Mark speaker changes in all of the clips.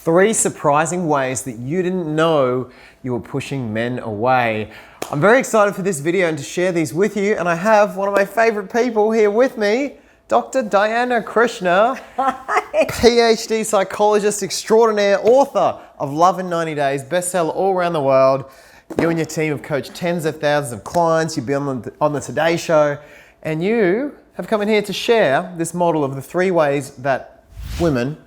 Speaker 1: 3 surprising ways that you didn't know you were pushing men away. I'm very excited for this video and to share these with you, and I have one of my favorite people here with me, Dr. Diana Krischner, PhD psychologist extraordinaire, author of Love in 90 Days, bestseller all around the world. You and your team have coached tens of thousands of clients. You've been on the Today Show, and you have come in here to share this model of the 3 ways that women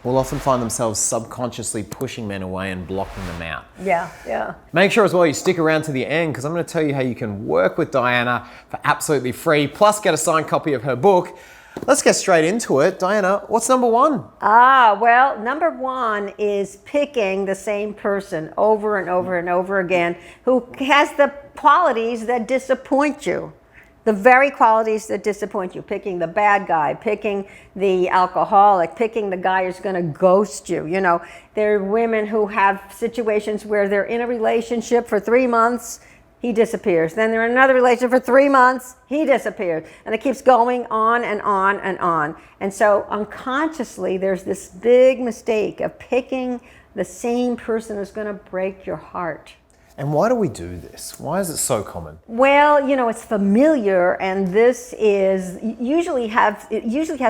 Speaker 1: will often find themselves subconsciously pushing men away and blocking them out.
Speaker 2: Yeah.
Speaker 1: Make sure as well you stick around to the end, because I'm going to tell you how you can work with Diana for absolutely free, plus get a signed copy of her book. Let's get straight into it. Diana, what's number 1?
Speaker 2: Well, number 1 is picking the same person over and over and over again who has the qualities that disappoint you. The very qualities that disappoint you. Picking the bad guy, picking the alcoholic, picking the guy who's going to ghost you. You know, there are women who have situations where they're in a relationship for 3 months, he disappears. Then they're in another relationship for 3 months, he disappears. And it keeps going on and on and on. And so unconsciously, there's this big mistake of picking the same person who's going to break your heart.
Speaker 1: And why do we do this? Why is it so common?
Speaker 2: Well, you know, it's familiar, and this is usually has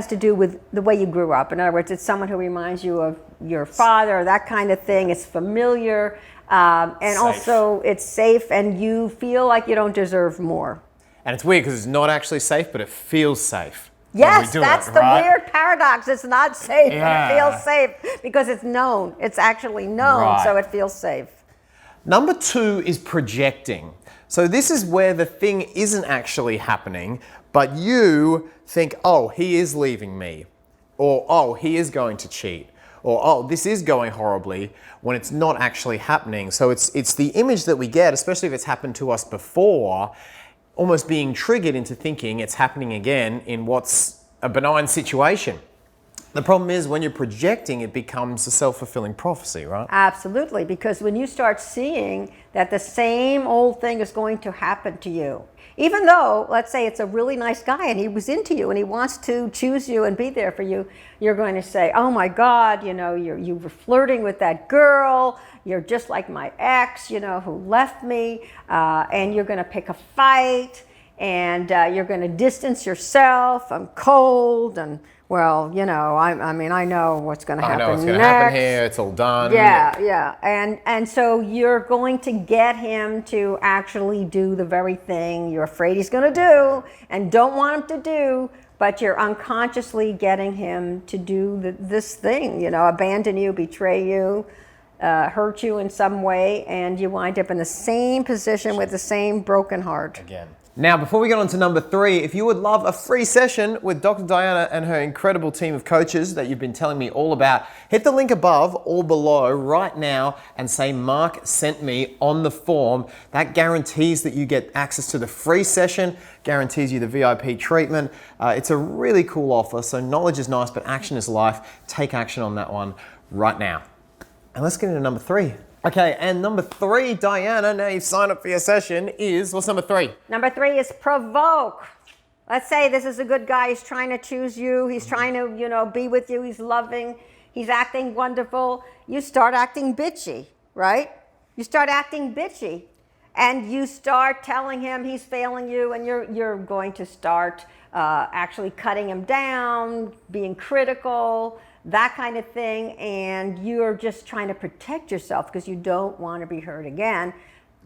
Speaker 2: to do with the way you grew up. In other words, it's someone who reminds you of your father, or that kind of thing. It's familiar, and
Speaker 1: safe.
Speaker 2: Also it's safe, and you feel like you don't deserve more.
Speaker 1: And it's weird because it's not actually safe, but it feels safe.
Speaker 2: Yes, that's the weird paradox. It's not safe,
Speaker 1: Yeah.
Speaker 2: but it feels safe because it's known. It's actually known,
Speaker 1: Right.
Speaker 2: so it feels safe.
Speaker 1: Number 2 is projecting. So this is where the thing isn't actually happening, but you think, oh, he is leaving me, or oh, he is going to cheat, or oh, this is going horribly, when it's not actually happening. So it's the image that we get, especially if it's happened to us before, almost being triggered into thinking it's happening again in what's a benign situation. The problem is when you're projecting, it becomes a self-fulfilling prophecy, right?
Speaker 2: Absolutely, because when you start seeing that the same old thing is going to happen to you, even though, let's say it's a really nice guy and he was into you and he wants to choose you and be there for you, you're going to say, oh my God, you know, you were flirting with that girl, you're just like my ex, you know, who left me, and you're going to pick a fight, and you're going to distance yourself. I'm cold, and well, you know, I mean, I know what's going to happen next.
Speaker 1: I know what's going to happen here. It's all done.
Speaker 2: Yeah. And so you're going to get him to actually do the very thing you're afraid he's going to do and don't want him to do, but you're unconsciously getting him to do this thing, you know, abandon you, betray you, hurt you in some way, and you wind up in the same position with the same broken heart.
Speaker 1: Again. Now, before we get on to number 3, if you would love a free session with Dr. Diana and her incredible team of coaches that you've been telling me all about, hit the link above or below right now and say Mark sent me on the form. That guarantees that you get access to the free session, guarantees you the VIP treatment. It's a really cool offer, so knowledge is nice, but action is life. Take action on that one right now. And let's get into number 3. Okay, and number 3, Diana, now you've signed up for your session, what's number 3?
Speaker 2: Number 3 is provoke. Let's say this is a good guy, he's trying to choose you, he's trying to, you know, be with you, he's loving, he's acting wonderful. You start acting bitchy, right? You start acting bitchy, and you start telling him he's failing you, and you're going to start actually cutting him down, being critical, that kind of thing, and you're just trying to protect yourself because you don't want to be hurt again.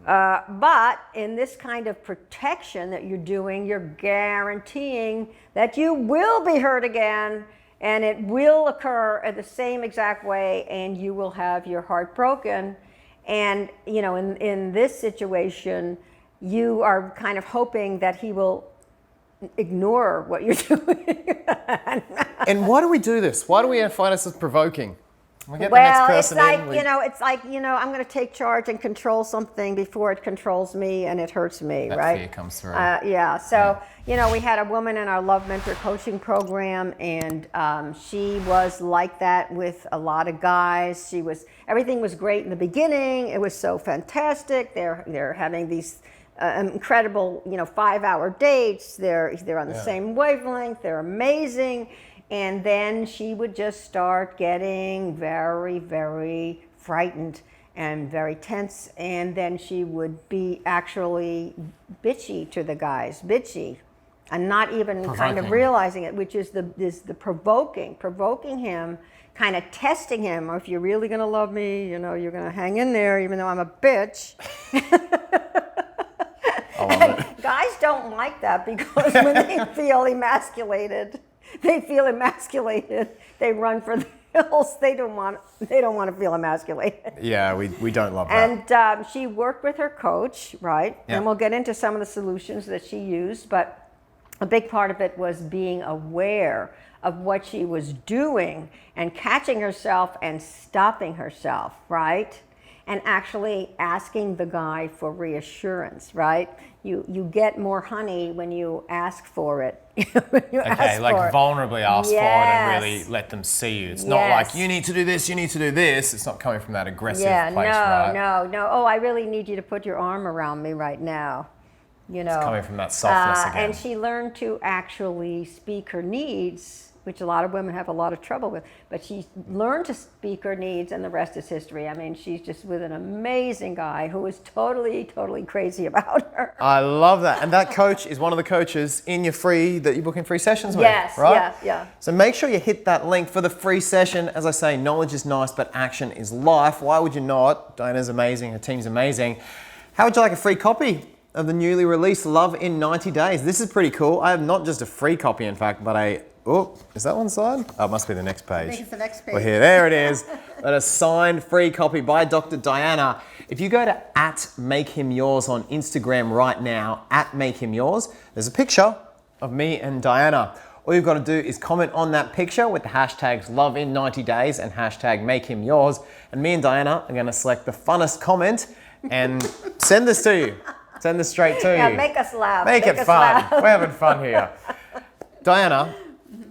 Speaker 2: But in this kind of protection that you're doing, you're guaranteeing that you will be hurt again, and it will occur in the same exact way, and you will have your heart broken. And, you know, in this situation, you are kind of hoping that he will ignore what you're doing.
Speaker 1: And why do we do this? Why do we find ourselves provoking? We get the next person
Speaker 2: it's like, I'm going to take charge and control something before it controls me and it hurts me,
Speaker 1: that
Speaker 2: right?
Speaker 1: Fear comes through.
Speaker 2: We had a woman in our Love Mentor coaching program, and she was like that with a lot of guys. Everything was great in the beginning. It was so fantastic. They're having these incredible, 5-hour dates. They're on the same wavelength. They're amazing. And then she would just start getting very, very frightened and very tense. And then she would be actually bitchy to the guys, bitchy, and not even kind of realizing it, which is the provoking him, kind of testing him. Or if you're really going to love me, you know, you're going to hang in there, even though I'm a bitch.
Speaker 1: I love it.
Speaker 2: Guys don't like that because when they feel emasculated, they run for the hills. They don't want to feel emasculated.
Speaker 1: Yeah, we don't love that.
Speaker 2: And she worked with her coach, right?
Speaker 1: Yeah.
Speaker 2: And we'll get into some of the solutions that she used, but a big part of it was being aware of what she was doing and catching herself and stopping herself, right? And actually asking the guy for reassurance, right? You get more honey when you ask for it.
Speaker 3: Okay, like vulnerably ask for it and really let them see you. It's not like, you need to do this, you need to do this. It's not coming from that aggressive place, right?
Speaker 2: No. Oh, I really need you to put your arm around me right now. You know,
Speaker 3: it's coming from that softness again.
Speaker 2: And she learned to actually speak her needs, which a lot of women have a lot of trouble with. But she learned to speak her needs, and the rest is history. I mean, she's just with an amazing guy who is totally, totally crazy about her.
Speaker 1: I love that. And that coach is one of the coaches in your that you're booking free sessions with, right?
Speaker 2: Yeah.
Speaker 1: So make sure you hit that link for the free session. As I say, knowledge is nice, but action is life. Why would you not? Diana's amazing, her team's amazing. How would you like a free copy of the newly released Love in 90 Days? This is pretty cool. I have not just a free copy, in fact, but is that one side? Oh, it must be the next page.
Speaker 2: I think it's the next page.
Speaker 1: Well, here, there it is. But a signed free copy by Dr. Diana. If you go to @MakeHimYours on Instagram right now, @MakeHimYours, there's a picture of me and Diana. All you've got to do is comment on that picture with the hashtags Love in 90 Days and hashtag #MakeHimYours. And me and Diana are going to select the funnest comment and send this to you. Send this straight to you.
Speaker 2: Make us laugh.
Speaker 1: Make it fun. We're having fun here. Diana,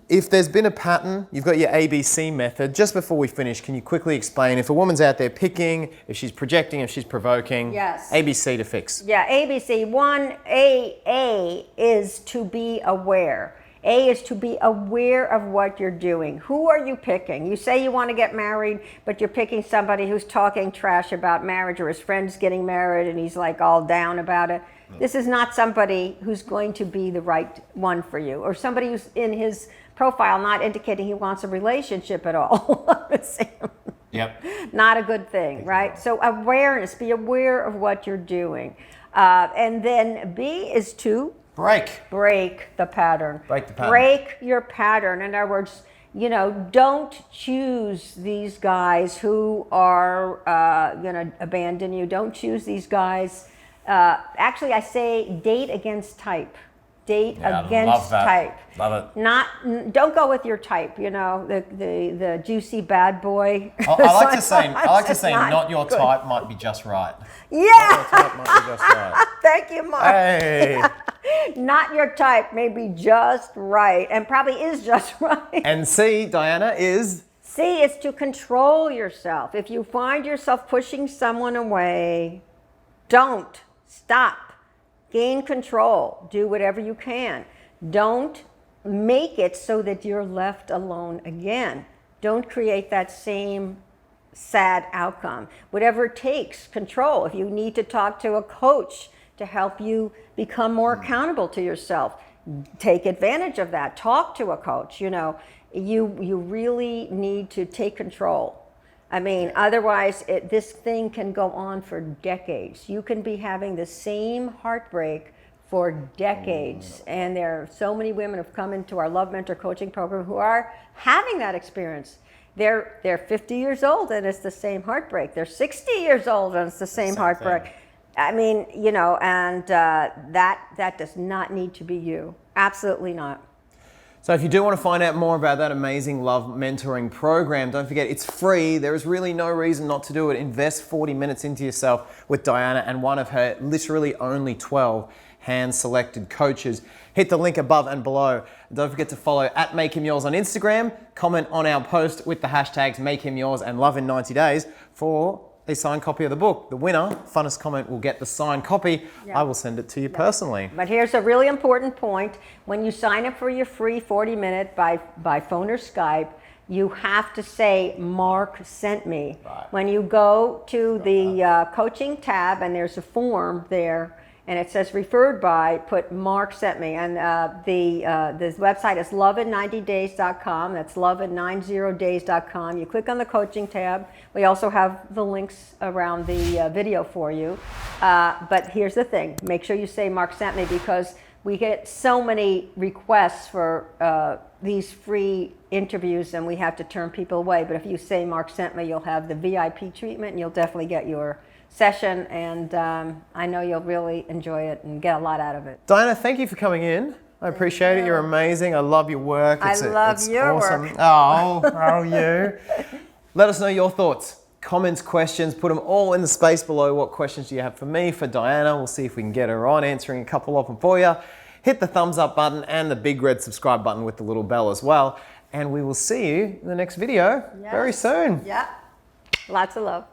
Speaker 1: if there's been a pattern, you've got your ABC method. Just before we finish, can you quickly explain if a woman's out there picking, if she's projecting, if she's provoking?
Speaker 2: Yes.
Speaker 1: ABC to fix.
Speaker 2: Yeah, ABC. A is to be aware. A is to be aware of what you're doing. Who are you picking? You say you want to get married, but you're picking somebody who's talking trash about marriage, or his friend's getting married and he's like all down about it. This is not somebody who's going to be the right one for you, or somebody who's in his profile not indicating he wants a relationship at all.
Speaker 3: Yep.
Speaker 2: Not a good thing, right? So awareness, be aware of what you're doing. And then B is to break the pattern.
Speaker 1: Break the pattern.
Speaker 2: Break your pattern. In other words, don't choose these guys who are going to abandon you. Don't choose these guys. Actually, I say date against type. Date against type.
Speaker 3: Love it.
Speaker 2: Don't go with your type. The juicy bad boy.
Speaker 3: I like to say, not your type might be just right.
Speaker 2: Yeah.
Speaker 1: Not your type might be just right.
Speaker 2: Thank you, Mark.
Speaker 1: Hey.
Speaker 2: Not your type may be just right, and probably is just right.
Speaker 1: And C, Diana, is?
Speaker 2: C is to control yourself. If you find yourself pushing someone away, don't. Stop. Gain control. Do whatever you can. Don't make it so that you're left alone again. Don't create that same sad outcome. Whatever it takes, control. If you need to talk to a coach to help you become more accountable to yourself, take advantage of that. Talk to a coach. You really need to take control. I mean, otherwise, this thing can go on for decades. You can be having the same heartbreak for decades. And there are so many women who've come into our Love Mentor coaching program who are having that experience. They're 50 years old and it's the same heartbreak. They're 60 years old and it's the same heartbreak.
Speaker 3: Thing.
Speaker 2: I mean, and that does not need to be you. Absolutely not.
Speaker 1: So if you do want to find out more about that amazing love mentoring program, don't forget it's free. There is really no reason not to do it. Invest 40 minutes into yourself with Diana and one of her literally only 12 hand-selected coaches. Hit the link above and below. And don't forget to follow @MakeHimYours on Instagram. Comment on our post with the hashtags #MakeHimYours and Love in 90 Days for a signed copy of the book. The winner, funnest comment, will get the signed copy.
Speaker 2: Yeah.
Speaker 1: I will send it to you personally.
Speaker 2: But here's a really important point. When you sign up for your free 40-minute by phone or Skype, you have to say, Mark sent me.
Speaker 1: Right.
Speaker 2: When you go to the coaching tab and there's a form there and it says referred by, put Mark sent me. And this website is lovein90days.com. That's lovein90days.com. You click on the coaching tab. We also have the links around the video for you. But here's the thing. Make sure you say Mark sent me, because we get so many requests for these free interviews and we have to turn people away. But if you say Mark sent me, you'll have the VIP treatment and you'll definitely get your session. And I know you'll really enjoy it and get a lot out of it.
Speaker 1: Diana, thank you for coming in. I appreciate it. You're amazing. I love your work.
Speaker 2: I love your
Speaker 1: awesome.
Speaker 2: work.
Speaker 1: Oh, you. Let us know your thoughts, comments, questions. Put them all in the space below. What questions do you have for me, for Diana? We'll see if we can get her on, answering a couple of them for you. Hit the thumbs up button and the big red subscribe button with the little bell as well. And we will see you in the next video very soon.
Speaker 2: Yeah. Lots of love.